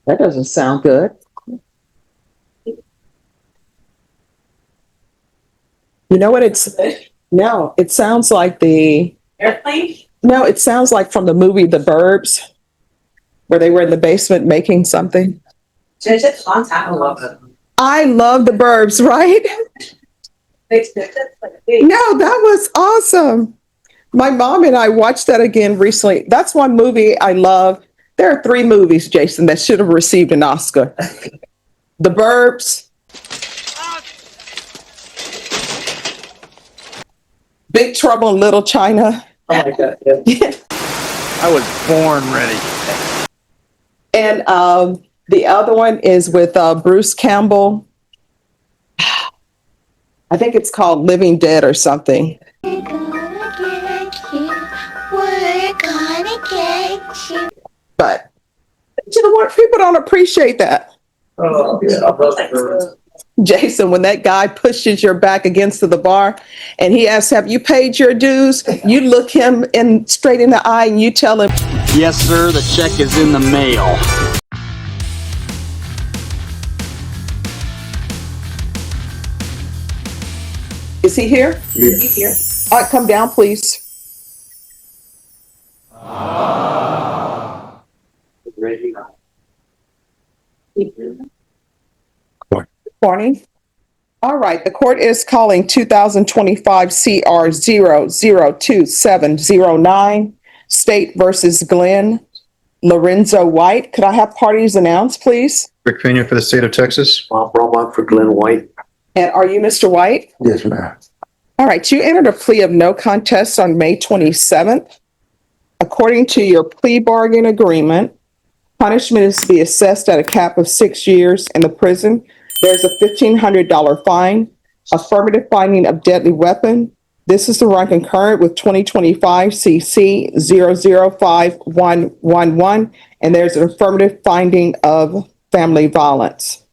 That doesn't sound good. You know what it's, no, it sounds like Airplane? no, it sounds like from the movie The Burbs, where they were in the basement making something. It's a long time ago. I love The Burbs, right? No, that was awesome. My mom and I watched that again recently. That's one movie I love. There are 3 movies, Jason, that should have received an Oscar. The Burbs, Big Trouble in Little China. Oh my God. Yeah. I was born ready. And the other one is with Bruce Campbell. I think it's called Living Dead or something. We're gonna get you. We're gonna get you. But you know what? People don't appreciate that. Oh, yeah. I love the birds. Jason, when that guy pushes your back against the bar and he asks, have you paid your dues? You look him straight in the eye and you tell him, Yes, sir, the check is in the mail. is he here? He's here. All right, come down, please. Ready. Morning. All right, the court is calling 2025 CR 0022709, State versus Glenn Lorenzo White. Could I have parties announced, please? Rick Pena for the state of Texas. Bob Roebuck for Glenn White. And are you Mr. White? Yes, ma'am. All right, you entered a plea of no contest on May 27th. According to your plea bargain agreement, punishment is to be assessed at a cap of 6 years in the prison. There's a $1,500 fine, affirmative finding of deadly weapon. This is to run concurrent with 2025 CC 005111, and there's an affirmative finding of family violence.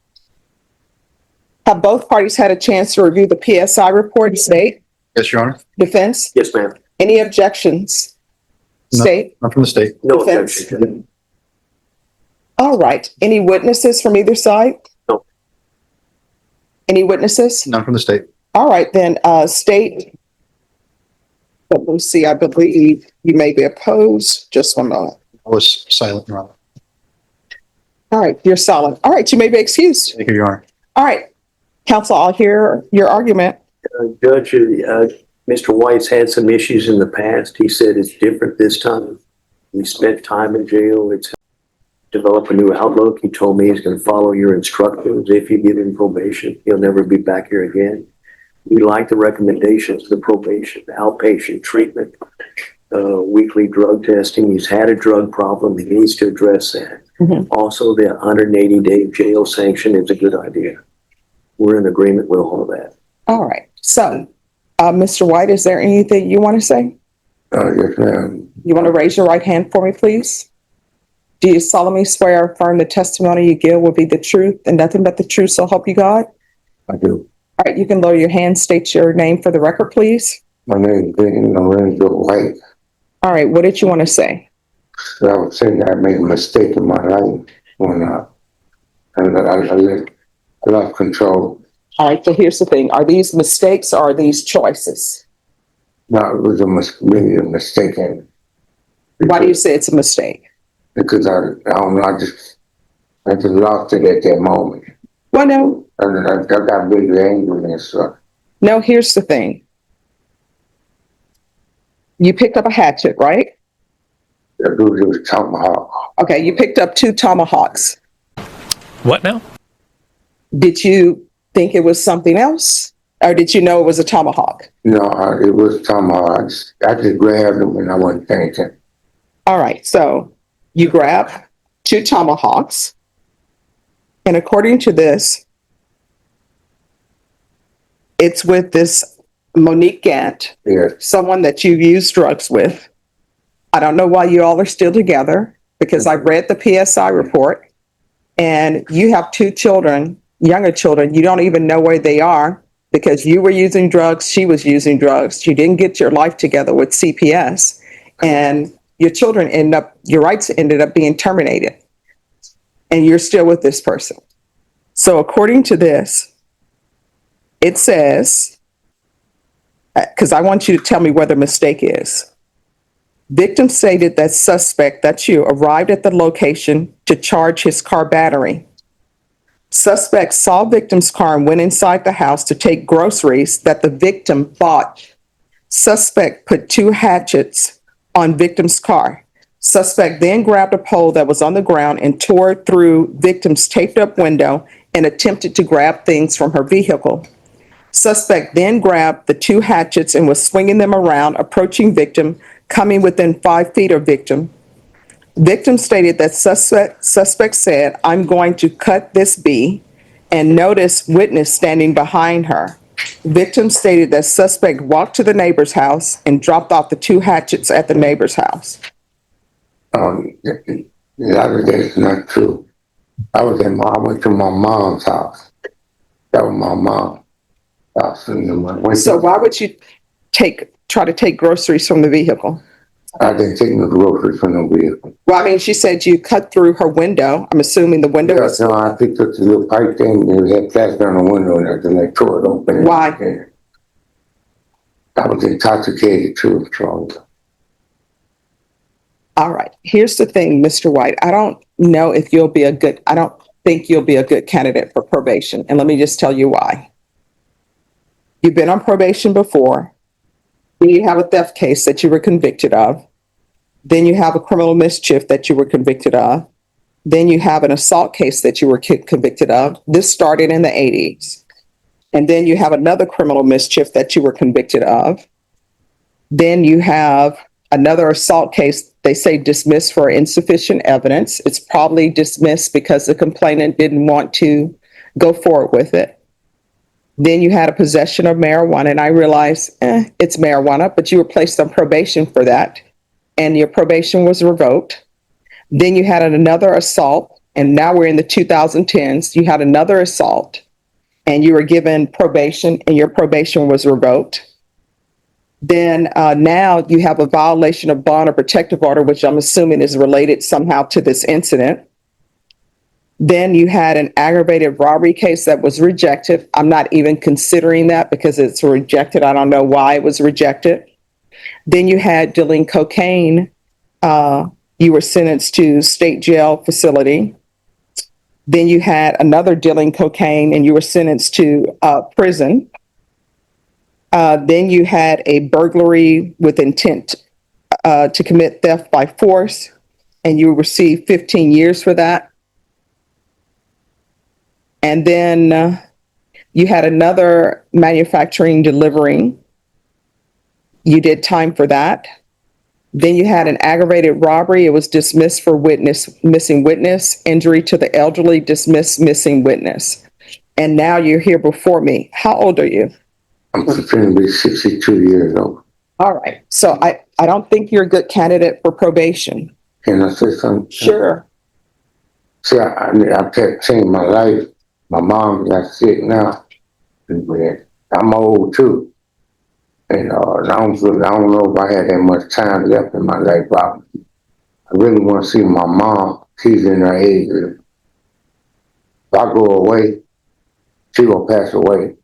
Have both parties had a chance to review the PSI report, state? Yes, Your Honor. Defense? Yes, ma'am. Any objections? No. State? I'm from the state. No Defense. objection. All right. Any witnesses from either side? No. Any witnesses? None from the state. All right, then, state. Let me see, I believe you may be opposed. Just one moment. I was silent, Your Honor. All right, you're solid. All right, you may be excused. Thank you, Your Honor. All right, counsel, I'll hear your argument. Judge, Mr. White's had some issues in the past. He said it's different this time. He spent time in jail. It's developed a new outlook. He told me he's going to follow your instructions. If you give him probation, he'll never be back here again. We like the recommendations, the probation, the outpatient treatment, weekly drug testing. He's had a drug problem. He needs to address that. Mhm. Also, the 180-day jail sanction is a good idea. We're in agreement with all of that. All right, so, Mr. White, is there anything you want to say? Yes, ma'am. You want to raise your right hand for me, please? Do you solemnly swear or affirm the testimony you give will be the truth and nothing but the truth, so help you God? I do. All right, you can lower your hand, state your name for the record, please. My name is Defendant Lorenzo White. All right, what did you want to say? So I was saying that I made a mistake in my life when I lost control. All right, so here's the thing. Are these mistakes or are these choices? No, it was really a mistake. Why do you say it's a mistake? Because I don't know, I just lost it at that moment. Well, no, And I got really angry and stuff. no, here's the thing. You picked up a hatchet, right? That dude was tomahawk. Okay, you picked up 2 tomahawks. What now? Did you think it was something else? Or did you know it was a tomahawk? No, it was tomahawk. I just grabbed him and I wasn't thinking. All right, so you grab 2 tomahawks. And according to this, it's with this Monique Gant, Yes. someone that you've used drugs with. I don't know why you all are still together because I read the PSI report and you have 2 children, younger children. You don't even know where they are because you were using drugs. She was using drugs. You didn't get your life together with CPS and your children your rights ended up being terminated. and you're still with this person. So according to this, it says, because I want you to tell me where the mistake is. Victim stated that suspect, that's you, arrived at the location to charge his car battery. Suspect saw victim's car and went inside the house to take groceries that the victim bought. Suspect put 2 hatchets on victim's car. Suspect then grabbed a pole that was on the ground and tore through victim's taped up window and attempted to grab things from her vehicle. Suspect then grabbed the 2 hatchets and was swinging them around, approaching victim, coming within 5 feet of victim. Victim stated that suspect said, "I'm going to cut this bee," and noticed witness standing behind her. Victim stated that suspect walked to the neighbor's house and dropped off the 2 hatchets at the neighbor's house. The other day is not true. I went to my mom's house. That was my mom's house. So why would you try to take groceries from the vehicle? I didn't take no groceries from no vehicle. Well, I mean, she said you cut through her window. I'm assuming the window was. No, I picked up the little pipe thing. There was that plastic on the window and I just tore it open. Why? I was intoxicated too, Charlie. All right. Here's the thing, Mr. White. I don't think you'll be a good candidate for probation. And let me just tell you why. You've been on probation before. Then you have a theft case that you were convicted of. Then you have a criminal mischief that you were convicted of. Then you have an assault case that you were convicted of. This started in the 80s. And then you have another criminal mischief that you were convicted of. Then you have another assault case, they say dismissed for insufficient evidence. It's probably dismissed because the complainant didn't want to go forward with it. Then you had a possession of marijuana, and I realized it's marijuana, but you were placed on probation for that, and your probation was revoked. Then you had another assault, and now we're in the 2010s. You had another assault, and you were given probation, and your probation was revoked. Then now you have a violation of bond or protective order, which I'm assuming is related somehow to this incident. Then you had an aggravated robbery case that was rejected. I'm not even considering that because it's rejected. I don't know why it was rejected. Then you had dealing cocaine. You were sentenced to state jail facility. Then you had another dealing cocaine and you were sentenced to prison. Then you had a burglary with intent to commit theft by force, and you received 15 years for that. And then you had another manufacturing delivering. You did time for that. Then you had an aggravated robbery. It was dismissed for missing witness, injury to the elderly, dismissed missing witness. And now you're here before me. How old are you? I'm going to be 62 years old. All right. So I don't think you're a good candidate for probation. Can I say something? Sure. See, I've changed my life. My mom got sick now. I'm old too. And I don't know if I had that much time left in my life. But I really want to see my mom. She's in her 80s. If I go away, she gonna pass away.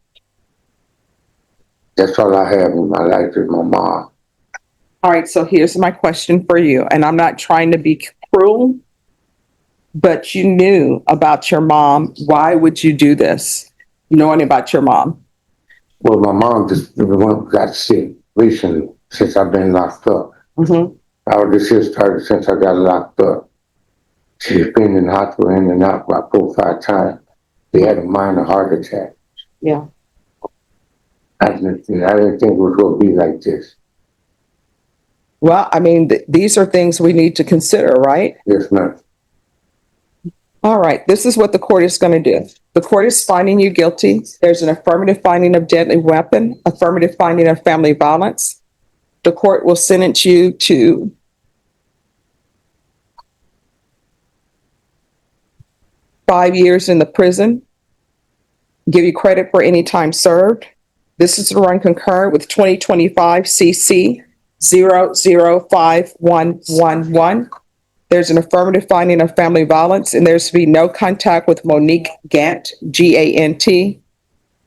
That's all I have in my life is my mom. All right. So here's my question for you. And I'm not trying to be cruel, but you knew about your mom. Why would you do this, knowing about your mom? Well, my mom just got sick recently since I've been locked up. Mm-hmm. I was just here started since I got locked up. She's been in the hospital in and out about 4 or 5 times. She had a minor heart attack. Yeah. I didn't think it was going to be like this. Well, I mean, these are things we need to consider, right? Yes, ma'am. All right. This is what the court is going to do. The court is finding you guilty. There's an affirmative finding of deadly weapon, affirmative finding of family violence. The court will sentence you to 5 years in the prison, give you credit for any time served. This is to run concurrent with 2025 CC 005111. There's an affirmative finding of family violence, and there's to be no contact with Monique Gant, G-A-N-T,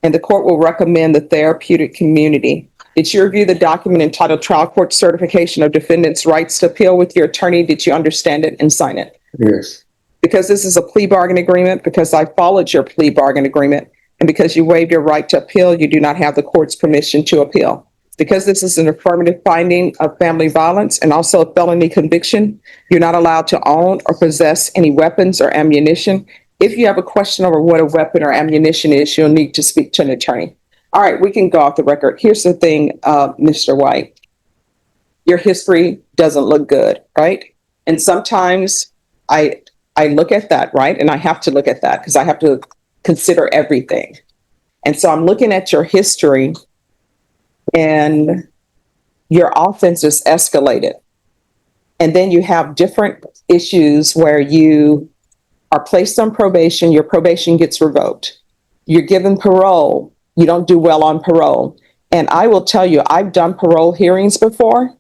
and the court will recommend the therapeutic community. Did you review the document entitled Trial Court Certification of Defendant's Rights to Appeal with your attorney? Did you understand it and sign it? Yes. Because this is a plea bargain agreement, because I followed your plea bargain agreement, and because you waived your right to appeal, you do not have the court's permission to appeal. Because this is an affirmative finding of family violence and also a felony conviction, you're not allowed to own or possess any weapons or ammunition. If you have a question over what a weapon or ammunition is, you'll need to speak to an attorney. All right, we can go off the record. Here's the thing, Mr. White. Your history doesn't look good, right? And sometimes I look at that, right? And I have to look at that because I have to consider everything. And so I'm looking at your history, and your offense is escalated. And then you have different issues where you are placed on probation, your probation gets revoked. You're given parole, you don't do well on parole. And I will tell you, I've done parole hearings before,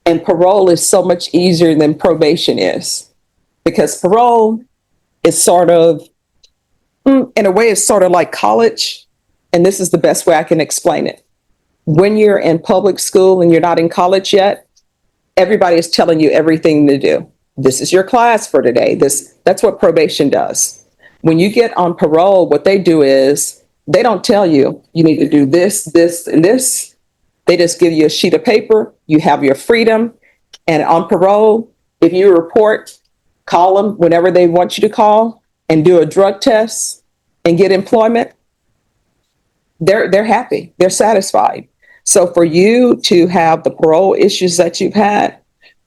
and parole is so much easier than probation is. Because parole is sort of, in a way, it's sort of like college. And this is the best way I can explain it. When you're in public school and you're not in college yet, everybody is telling you everything to do. This is your class for today. That's what probation does. When you get on parole, what they do is they don't tell you, you need to do this, this, and this. They just give you a sheet of paper. You have your freedom. And on parole, if you report, call them whenever they want you to call and do a drug test and get employment, they're happy. They're satisfied. So for you to have the parole issues that you've had,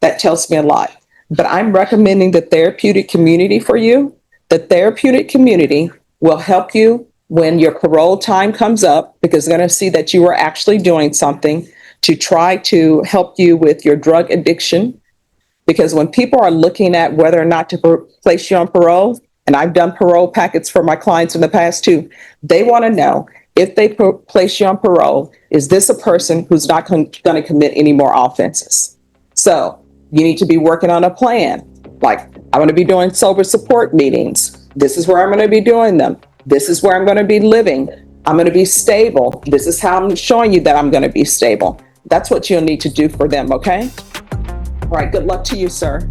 that tells me a lot. But I'm recommending the therapeutic community for you. The therapeutic community will help you when your parole time comes up, because they're going to see that you are actually doing something to try to help you with your drug addiction. Because when people are looking at whether or not to place you on parole, and I've done parole packets for my clients in the past too, they want to know, if they place you on parole, is this a person who's not going to commit any more offenses? So you need to be working on a plan. Like, I'm going to be doing sober support meetings. This is where I'm going to be doing them. This is where I'm going to be living. I'm going to be stable. This is how I'm showing you that I'm going to be stable. That's what you'll need to do for them, okay? All right, good luck to you, sir.